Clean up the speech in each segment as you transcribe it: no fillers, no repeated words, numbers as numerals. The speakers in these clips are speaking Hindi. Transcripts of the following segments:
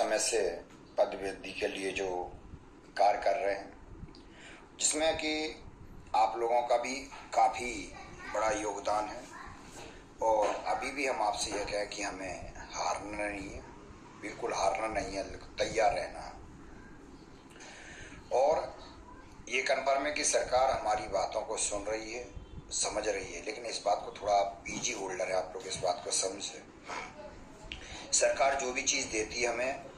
समय से पद वृद्धि के लिए जो कार्य कर रहे हैं, जिसमें कि आप लोगों का भी काफ़ी बड़ा योगदान है। और अभी भी हम आपसे यह कहें कि हमें हारना नहीं है, बिल्कुल हारना नहीं है, तैयार रहना है। और ये कन्फर्म है कि सरकार हमारी बातों को सुन रही है, समझ रही है, लेकिन इस बात को थोड़ा पीजी होल्डर है, आप लोग इस बात को समझे। सरकार जो भी चीज़ देती है हमें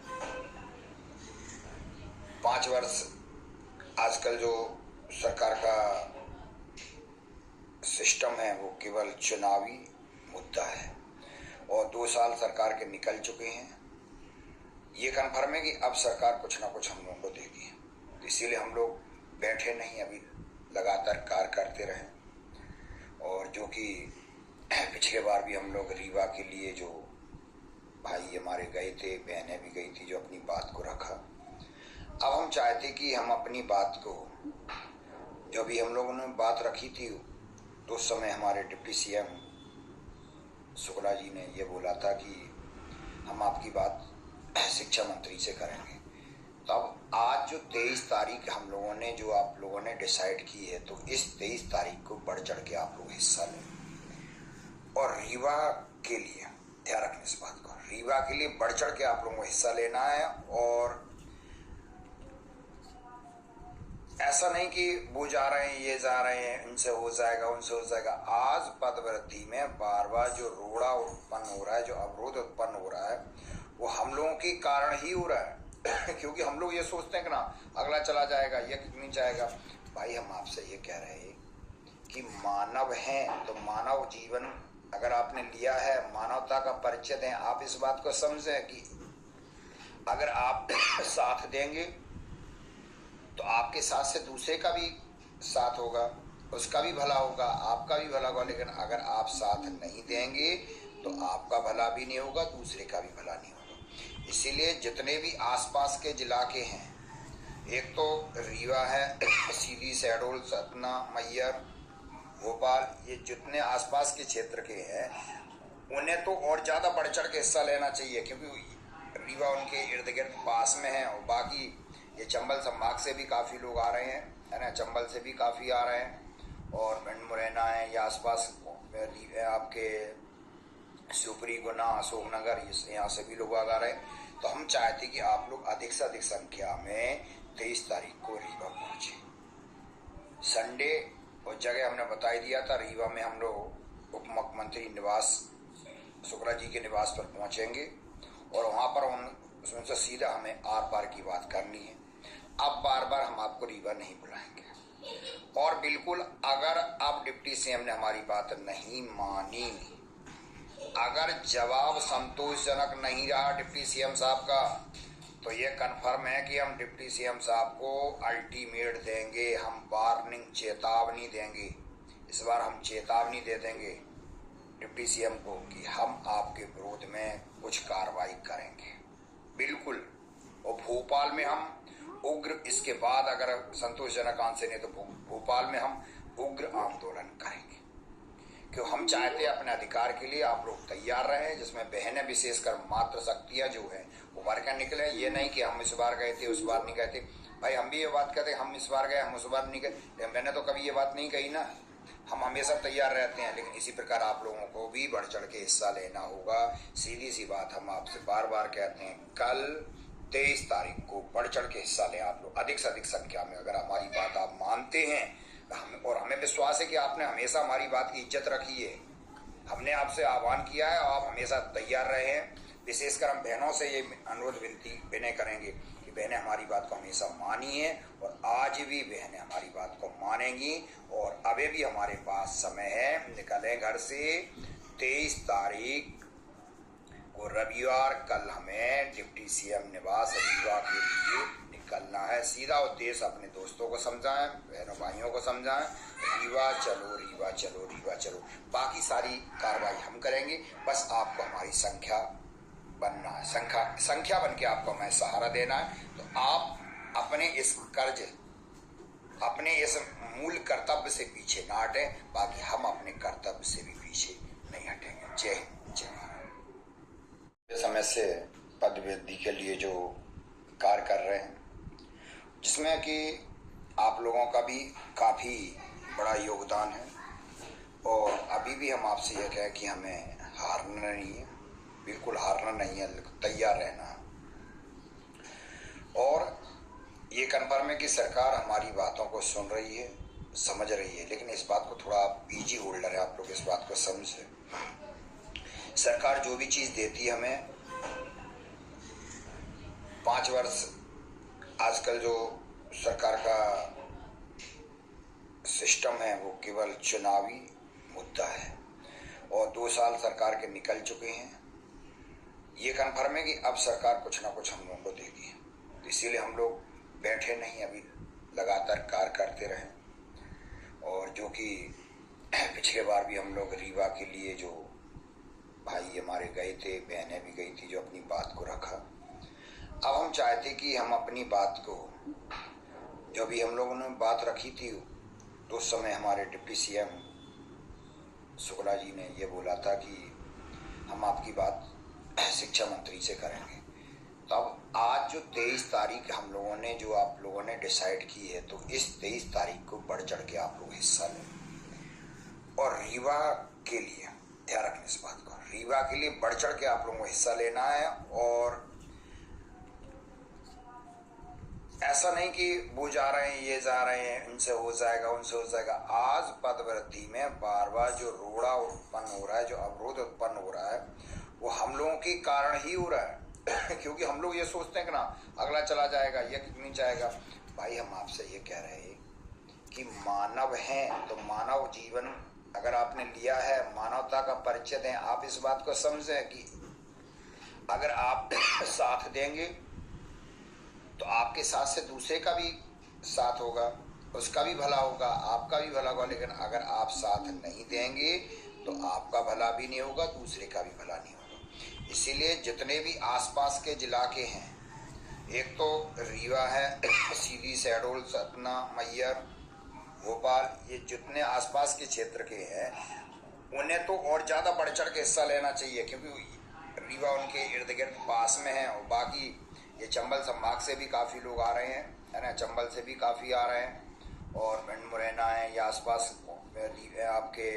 5 वर्ष, आजकल जो सरकार का सिस्टम है वो केवल चुनावी मुद्दा है और 2 साल सरकार के निकल चुके हैं। ये कन्फर्म है कि अब सरकार कुछ ना कुछ हम लोगों को देगी, तो इसीलिए हम लोग बैठे नहीं, अभी लगातार कार्य करते रहें। और जो कि पिछले बार भी हम लोग रीवा के लिए जो भाई हमारे गए थे, बहनें भी गई थी, जो अपनी बात को रखा। अब हम चाहते कि हम अपनी बात को, जो भी हम लोगों ने बात रखी थी, तो उस समय हमारे डिप्टी सीएम शुक्ला जी ने ये बोला था कि हम आपकी बात शिक्षा मंत्री से करेंगे। तो अब आज जो 23 तारीख हम लोगों ने, जो आप लोगों ने डिसाइड की है, तो इस 23 तारीख को बढ़ चढ़ के आप लोग हिस्सा लें। और रीवा के लिए ध्यान रखना इस बात को, रीवा के लिए बढ़ चढ़ के आप लोगों को हिस्सा लेना है। और ऐसा नहीं कि वो जा रहे हैं, ये जा रहे हैं, इनसे हो जाएगा, उनसे हो जाएगा। आज पदवृद्धि में बार बार जो रोड़ा उत्पन्न हो रहा है, जो अवरोध उत्पन्न हो रहा है, वो हम लोगों के कारण ही हो रहा है। क्योंकि हम लोग ये सोचते हैं कि ना अगला चला जाएगा, ये नहीं जाएगा। भाई हम आपसे ये कह रहे हैं कि मानव हैं, तो मानव जीवन अगर आपने लिया है, मानवता का परिचय दें। आप इस बात को समझें कि अगर आप साथ देंगे तो आपके साथ से दूसरे का भी साथ होगा, उसका भी भला होगा, आपका भी भला होगा। लेकिन अगर आप साथ नहीं देंगे तो आपका भला भी नहीं होगा, दूसरे का भी भला नहीं होगा। इसीलिए जितने भी आसपास के जिला के हैं, एक तो रीवा है, सीधी, शहडोल, सतना, मैयर, भोपाल, ये जितने आसपास के क्षेत्र के हैं, उन्हें तो और ज़्यादा बढ़ चढ़ के हिस्सा लेना चाहिए, क्योंकि रीवा उनके इर्द गिर्द पास में है। और बाकी ये चंबल संभाग से भी काफ़ी लोग आ रहे हैं, है ना, चंबल से भी काफ़ी आ रहे हैं, और भिंड मुरैना है, या आसपास आपके शिवपुरी, गुना, अशोकनगर, यहाँ से भी लोग आ रहे हैं। तो हम चाहते कि आप लोग अधिक से अधिक संख्या में 23 तारीख को रीवा पहुँचे। संडे और जगह हमने बता ही दिया था, रीवा में हम लोग उप मुख्यमंत्री निवास, शुक्ला जी के निवास पर पहुँचेंगे और वहाँ पर उनसे सीधा हमें आर पार की बात करनी है। अब बार बार हम आपको रीवा नहीं बुलाएंगे। और बिल्कुल अगर अब डिप्टी सीएम ने हमारी बात नहीं मानी, अगर जवाब संतोषजनक नहीं रहा डिप्टी सीएम साहब का, तो ये कन्फर्म है कि हम डिप्टी सीएम साहब को अल्टीमेट देंगे, हम वार्निंग, चेतावनी देंगे। इस बार हम चेतावनी दे देंगे डिप्टी सीएम को कि हम आपके विरोध में कुछ कार्रवाई करेंगे, बिल्कुल। और भोपाल में हम उग्र, इसके बाद अगर संतोषजनक आंसर नहीं तो भोपाल में हम उग्र आंदोलन करेंगे। क्यों हम चाहते हैं अपने अधिकार के लिए आप लोग तैयार रहें, जिसमें बहनें विशेषकर मातृशक्तियाँ जो है वो भर कर निकले। ये नहीं कि हम इस बार गए थे, उस बार नहीं गए थे। भाई हम भी ये बात कहते हैं, हम इस बार गए, हम उस बार नहीं गए। मैंने तो कभी ये बात नहीं कही ना, हम हमेशा तैयार रहते हैं। लेकिन इसी प्रकार आप लोगों को भी बढ़ चढ़ के हिस्सा लेना होगा। सीधी सी बात हम आपसे बार बार कहते हैं, कल 23 तारीख को बढ़ चढ़ के हिस्सा लें आप लोग, अधिक से अधिक संख्या में। अगर हमारी बात आप मानते हैं, और हमें विश्वास है कि आपने हमेशा हमारी बात की इज्जत रखी है, हमने आपसे आह्वान किया है और आप हमेशा तैयार रहे हैं। विशेषकर हम बहनों से ये अनुरोध विनय करेंगे कि बहनें हमारी बात को हमेशा मानी है, और आज भी बहनें हमारी बात को मानेंगी। और अभी भी हमारे पास समय है, निकलें घर से। 23 तारीख को रविवार, कल हमें डिप्टी सीएम निवास रीवा के लिए निकलना है। सीधा उद्देश्य अपने दोस्तों को समझाएं, बहनों भाइयों को समझाएं, रीवा चलो, रीवा चलो, रीवा चलो। बाकी सारी कार्रवाई हम करेंगे, बस आपको हमारी संख्या बनना है, संख्या बन के आपको हमें सहारा देना है। तो आप अपने इस कर्ज, अपने इस मूल कर्तव्य से पीछे ना हटें, बाकी हम अपने कर्तव्य से भी पीछे नहीं हटेंगे। जय हिंद, जय भारत। समय से पद वृद्धि के लिए जो कार्य कर रहे हैं, जिसमें कि आप लोगों का भी काफ़ी बड़ा योगदान है। और अभी भी हम आपसे यह कहें कि हमें हारना नहीं है, बिल्कुल हारना नहीं है, तैयार रहना है। और ये कन्फर्म है कि सरकार हमारी बातों को सुन रही है, समझ रही है, लेकिन इस बात को थोड़ा पीजी होल्डर है, आप लोग इस बात को समझे। सरकार जो भी चीज़ देती है हमें 5 वर्ष, आजकल जो सरकार का सिस्टम है वो केवल चुनावी मुद्दा है, और 2 साल सरकार के निकल चुके हैं। ये कन्फर्म है कि अब सरकार कुछ ना कुछ हम लोगों को देगी, तो इसीलिए हम लोग बैठे नहीं, अभी लगातार कार्य करते रहें। और जो कि पिछले बार भी हम लोग रीवा के लिए जो भाई हमारे गए थे, बहनें भी गई थी, जो अपनी बात को रखा। अब हम चाहते कि हम अपनी बात को, जो भी हम लोगों ने बात रखी थी, तो उस समय हमारे डिप्टी सीएम शुक्ला जी ने ये बोला था कि हम आपकी बात शिक्षा मंत्री से करेंगे। तब आज जो 23 तारीख हम लोगों ने, जो आप लोगों ने डिसाइड की है, तो इस 23 तारीख को बढ़ चढ़ के आप लोग हिस्सा लें। और रीवा के लिए ध्यान रखना इस बात को, रीवा के लिए बढ़ चढ़ के आप लोगों को हिस्सा लेना है। और ऐसा नहीं कि वो जा रहे हैं, ये जा रहे हैं, इनसे हो जाएगा, उनसे हो जाएगा। आज पद वृद्धि में बार बार जो रोड़ा उत्पन्न हो रहा है, जो अवरोध उत्पन्न हो रहा है, वो हम लोगों के कारण ही हो रहा है। क्योंकि हम लोग ये सोचते हैं कि ना अगला चला जाएगा, ये नहीं जाएगा। भाई हम आपसे ये कह रहे हैं कि मानव हैं, तो मानव जीवन अगर आपने लिया है, मानवता का परिचय दें। आप इस बात को समझें कि अगर आप साथ देंगे तो आपके साथ से दूसरे का भी साथ होगा, उसका भी भला होगा, आपका भी भला होगा। लेकिन अगर आप साथ नहीं देंगे तो आपका भला भी नहीं होगा, दूसरे का भी भला नहीं होगा। इसीलिए जितने भी आसपास के जिला के हैं, एक तो रीवा है, सीधी, शहडोल, सतना, मैहर, भोपाल, ये जितने आसपास के क्षेत्र के हैं, उन्हें तो और ज़्यादा बढ़ चढ़ के हिस्सा लेना चाहिए, क्योंकि रीवा उनके इर्द गिर्द पास में है। और बाकी ये चंबल संभाग से भी काफ़ी लोग आ रहे हैं, है ना, चंबल से भी काफ़ी आ रहे हैं, और भिंड, मुरैना है, या आसपास आपके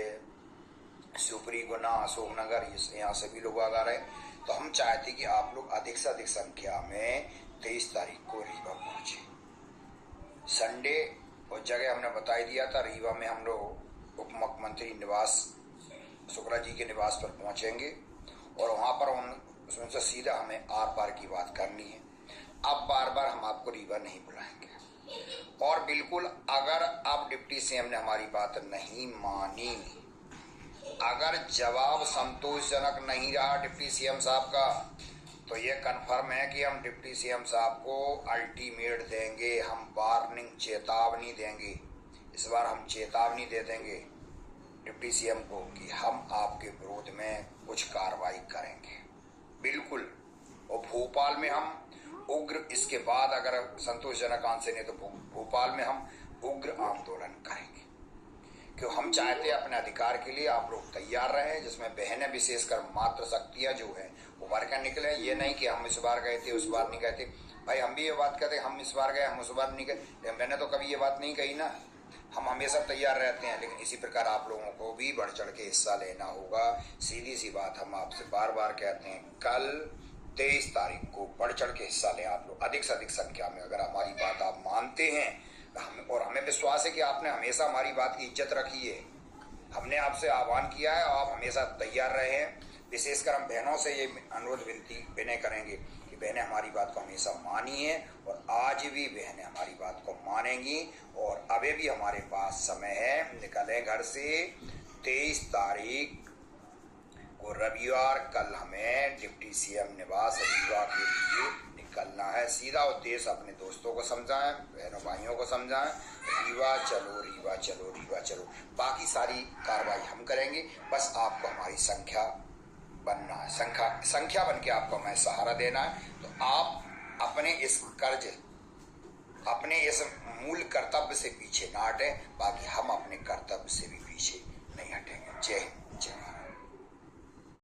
शिवपुरी, गुना, अशोकनगर, यहाँ से भी लोग आ रहे हैं। तो हम चाहते कि आप लोग अधिक से अधिक संख्या में 23 तारीख को रीवा पहुँचे। संडे और जगह हमने बता ही दिया था, रीवा में हम लोग उप मुख्यमंत्री निवास, शुक्ला जी के निवास पर पहुँचेंगे, और वहाँ पर उनसे सीधा हमें आर पार की बात करनी है। अब बार बार हम आपको रीवा नहीं बुलाएंगे। और बिल्कुल अगर अब डिप्टी सीएम ने हमारी बात नहीं मानी, अगर जवाब संतोषजनक नहीं रहा डिप्टी सीएम साहब का, तो ये कन्फर्म है कि हम डिप्टी सीएम साहब को अल्टीमेट देंगे, हम वार्निंग, चेतावनी देंगे। इस बार हम चेतावनी दे देंगे डिप्टी सीएम को कि हम आपके विरोध में कुछ कार्रवाई करेंगे, बिल्कुल। और भोपाल में हम उग्र, इसके बाद अगर संतोषजनक आंसर नहीं तो भोपाल में हम उग्र आंदोलन करेंगे। क्यों हम चाहते हैं अपने अधिकार के लिए आप लोग तैयार रहें, जिसमें बहनें विशेषकर मातृशक्तियाँ जो हैं वो भर कर निकले। ये नहीं कि हम इस बार गए थे, उस बार नहीं गए थे। भाई हम भी ये बात कहते हैं, हम इस बार गए, हम उस बार नहीं गए, मैंने तो कभी ये बात नहीं कही ना। हम हमेशा तैयार रहते हैं, लेकिन इसी प्रकार आप लोगों को भी बढ़ चढ़ के हिस्सा लेना होगा। सीधी सी बात हम आपसे बार बार कहते हैं, कल 23 तारीख को बढ़ चढ़ के हिस्सा लें आप लोग, अधिक से अधिक संख्या में। अगर हमारी बात आप मानते हैं, और हमें विश्वास है कि आपने हमेशा हमारी बात की इज्जत रखी है, हमने आपसे आह्वान किया है और आप हमेशा तैयार रहे हैं। विशेषकर हम बहनों से ये अनुरोध विनती विनय करेंगे कि बहनें हमारी बात को हमेशा मानी है, और आज भी बहनें हमारी बात को मानेंगी। और अभी भी हमारे पास समय है, निकलें घर से। 23 तारीख को रविवार, कल हमें डिप्टी सीएम निवास रीवा के लिए निकलना है। सीधा उद्देश्य अपने दोस्तों को समझाएं, बहनों भाइयों को समझाएं, रीवा चलो, रीवा चलो, रीवा चलो। बाकी सारी कार्रवाई हम करेंगे, बस आपको हमारी संख्या बनना है, संख्या बन के आपको हमें सहारा देना है। तो आप अपने इस कर्ज, अपने इस मूल कर्तव्य से पीछे ना हटें, बाकी हम अपने कर्तव्य से भी पीछे नहीं हटेंगे। जय हिंद, जय भारत।